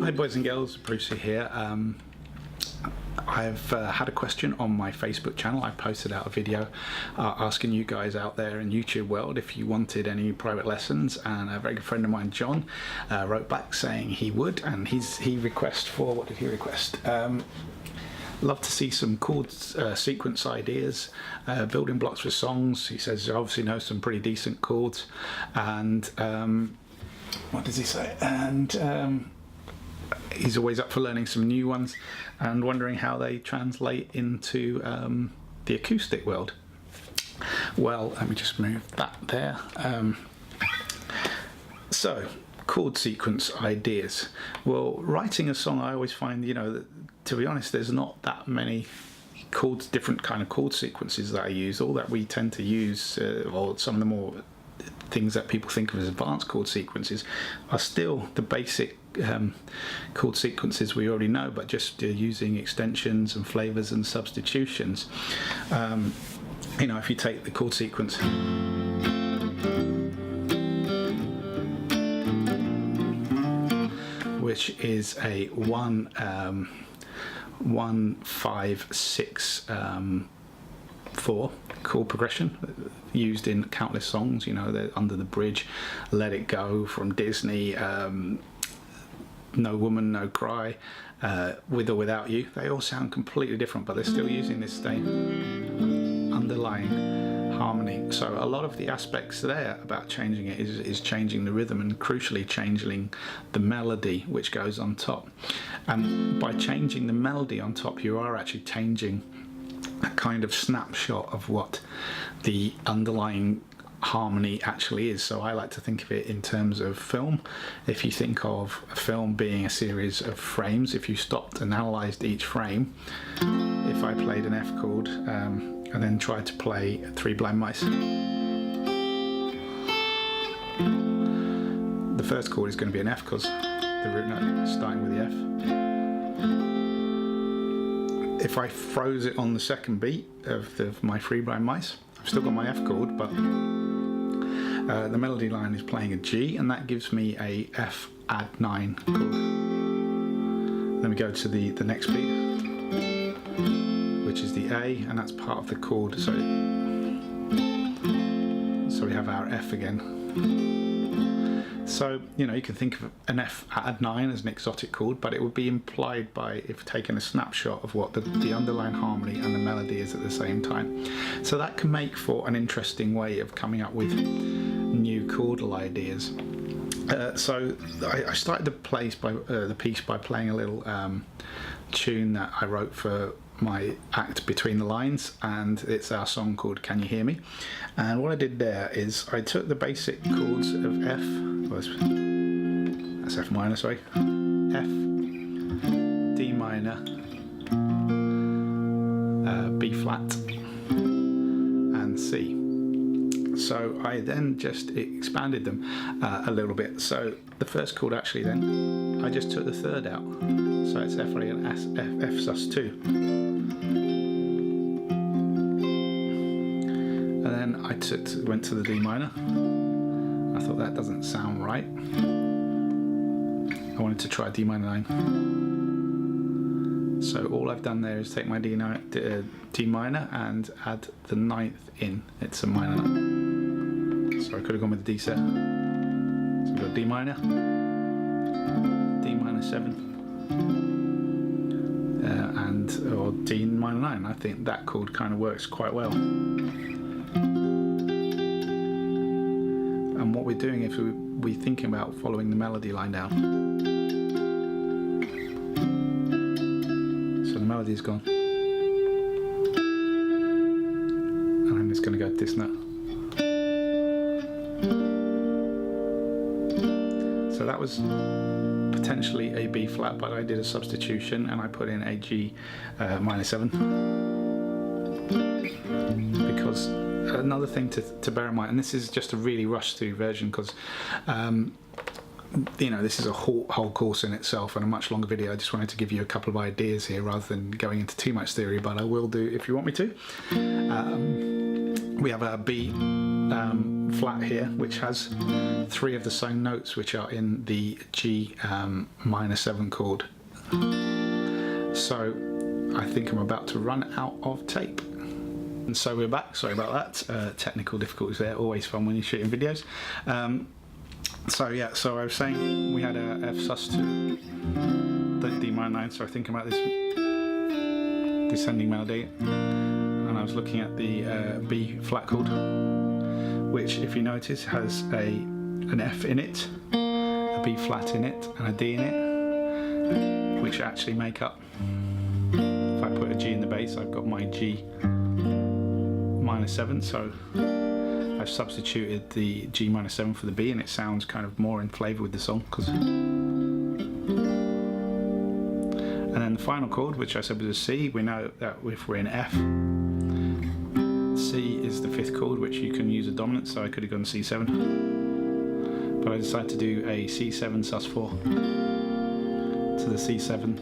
Hi boys and girls, Brucey here. I've had a question on my Facebook channel. I posted out a video asking you guys out there in YouTube world if you wanted any private lessons, and a very good friend of mine, John, wrote back saying he would, and he requested for, what did he request? Love to see some chord sequence ideas, building blocks for songs. He says he obviously knows some pretty decent chords, and what does he say? And he's always up for learning some new ones and wondering how they translate into the acoustic world. Well, let me just move that there. So, chord sequence ideas. Well, writing a song, I always find, you know, that, to be honest, there's not that many chords, different kind of chord sequences that I use. All that we tend to use, or some of the more things that people think of as advanced chord sequences, are still the basic chord sequences we already know, but just using extensions and flavors and substitutions. You know, if you take the chord sequence, which is a 1 5 6 4 chord progression used in countless songs, you know, Under the Bridge, Let It Go from Disney, No Woman, No Cry, With or Without You. They all sound completely different, but they're still using this same underlying harmony. So a lot of the aspects there about changing it is changing the rhythm, and crucially changing the melody which goes on top. And by changing the melody on top, you are actually changing a kind of snapshot of what the underlying harmony actually is. So I like to think of it in terms of film. If you think of a film being a series of frames, if you stopped and analysed each frame, if I played an F chord and then tried to play Three Blind Mice, the first chord is going to be an F because the root note is starting with the F. If I froze it on the second beat of my Three Blind Mice, I've still got my F chord, but the melody line is playing a G, and that gives me a F add 9 chord. Then we go to the next beat, which is the A, and that's part of the chord. So we have our F again. So, you know, you can think of an F add 9 as an exotic chord, but it would be implied by if taking a snapshot of what the underlying harmony and the melody is at the same time. So that can make for an interesting way of coming up with new chordal ideas. So I started the piece by playing a little tune that I wrote for my act Between the Lines, and it's our song called Can You Hear Me? And what I did there is I took the basic chords of F, that's F minor, sorry, F, D minor, B flat, and C. So I then just expanded them a little bit. So the first chord actually, then I just took the third out, so it's F and F sus2. And then I went to the D minor. I thought that doesn't sound right. I wanted to try D minor 9. So all I've done there is take my D minor and add the 9th in. It's a minor 9. So I could have gone with the D set. So we've got D minor, D minor 7, or D minor 9. I think that chord kind of works quite well. And what we're doing is we're thinking about following the melody line down. So the melody's gone, and I'm just going to go this note. So that was potentially a B flat, but I did a substitution and I put in a G minor 7. Because another thing to bear in mind, and this is just a really rushed through version because you know, this is a whole course in itself and a much longer video. I just wanted to give you a couple of ideas here rather than going into too much theory, but I will do if you want me to. We have a B flat here, which has 3 of the same notes which are in the G minor 7 chord. So I think I'm about to run out of tape. And so we're back, sorry about that, technical difficulties there, always fun when you're shooting videos. So yeah, so I was saying we had a F sus2, the D minor 9, so thinking about this descending melody, and I was looking at the B flat chord, which if you notice has an F in it, a B flat in it, and a D in it, which actually make up, if I put a G in the bass, I've got my G minor 7, so I've substituted the G minor 7 for the B, and it sounds kind of more in flavour with the song. And then the final chord, which I said was a C, we know that if we're in F, C is the 5th chord, which you can use a dominant, so I could have gone C7. But I decided to do a C7 sus4 to the C7.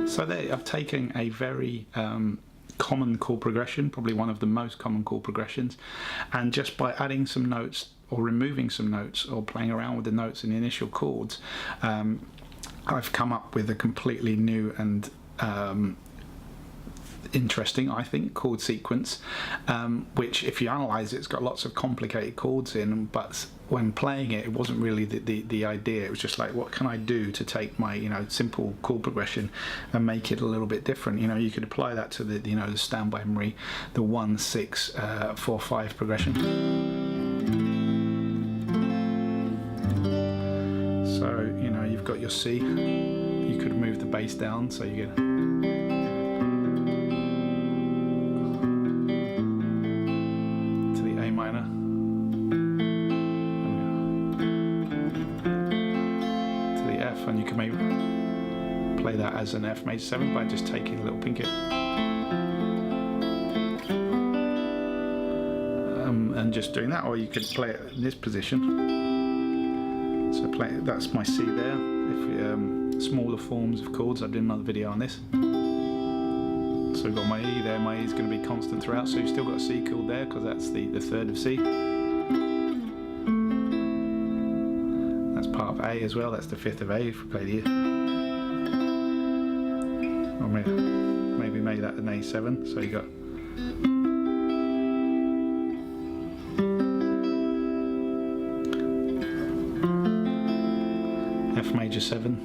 So there, I've taken a very common chord progression, probably one of the most common chord progressions, and just by adding some notes or removing some notes or playing around with the notes in the initial chords, I've come up with a completely new and interesting, I think, chord sequence, which if you analyse it, it's got lots of complicated chords in, but when playing it, it wasn't really the idea. It was just like, what can I do to take my simple chord progression and make it a little bit different? You could apply that to the the standby memory, the 1 6 4 5 progression. So you've got your C. You could move the bass down, so you get and you can maybe play that as an F major 7 by just taking a little pinky and just doing that, or you could play it in this position. So that's my C there. If smaller forms of chords, I did another video on this. So we've got my E there. My E is going to be constant throughout, so you've still got a C chord there because that's the 3rd of C. Part of A as well, that's the 5th of A if we play the E. Or maybe make that an A7, so you got F major 7,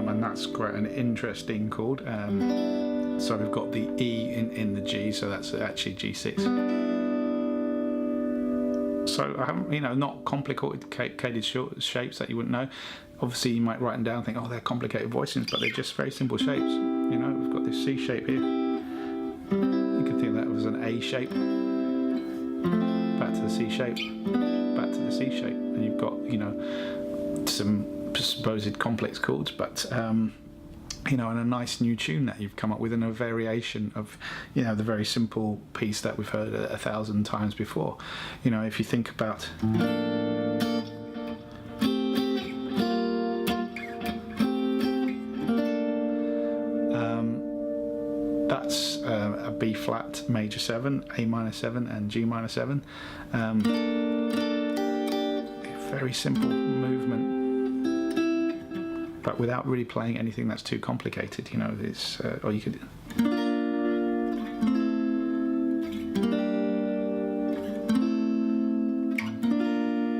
and that's quite an interesting chord. So we've got the E in the G, so that's actually G6. So I haven't, not complicated shapes that you wouldn't know. Obviously you might write them down and think, oh, they're complicated voicings, but they're just very simple shapes. We've got this C shape here. You can think of that as an A shape, back to the C shape, back to the C shape, and you've got, some supposed complex chords, but and a nice new tune that you've come up with, and a variation of the very simple piece that we've heard 1,000 times before. If you think about that's a B flat major 7, A minor 7 and G minor 7. Very simple movement, but without really playing anything that's too complicated. It's or you could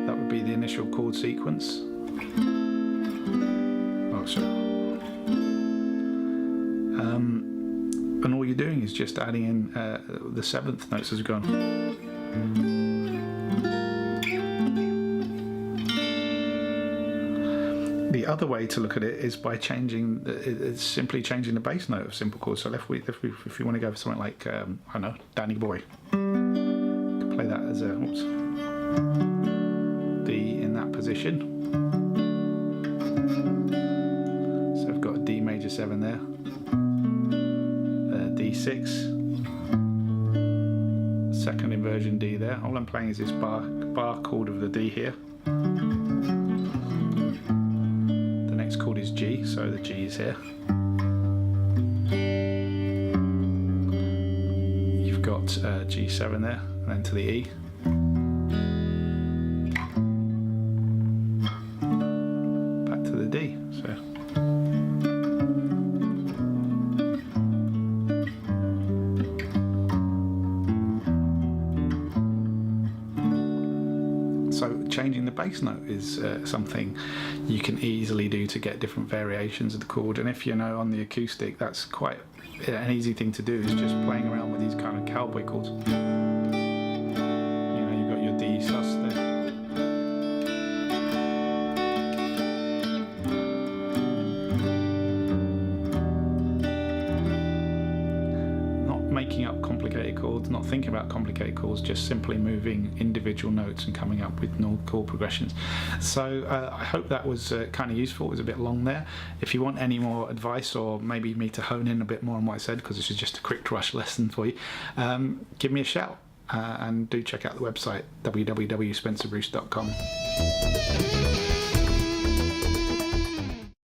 that would be the initial chord sequence. Oh, sorry. And all you're doing is just adding in the 7th notes as we've gone. The other way to look at it is by simply changing the bass note of simple chords. So if you want to go for something like I don't know, Danny Boy, you can play that as a D in that position. So I've got a D major 7 there, D6, second inversion D there, there. All I'm playing is this bar chord of the D here. The next chord is G, so the G is here. You've got G7 there, and then to the E. Back to the D. So changing the bass note is something you can easily do to get different variations of the chord, and if you know on the acoustic, that's quite an easy thing to do, is just playing around with these kind of cowboy chords. You know, you've got your D sus there. Making up complicated chords, not thinking about complicated chords, just simply moving individual notes and coming up with chord progressions. So I hope that was kind of useful. It was a bit long there. If you want any more advice, or maybe me to hone in a bit more on what I said, because this is just a quick rush lesson for you, give me a shout, and do check out the website www.spencerbruce.com.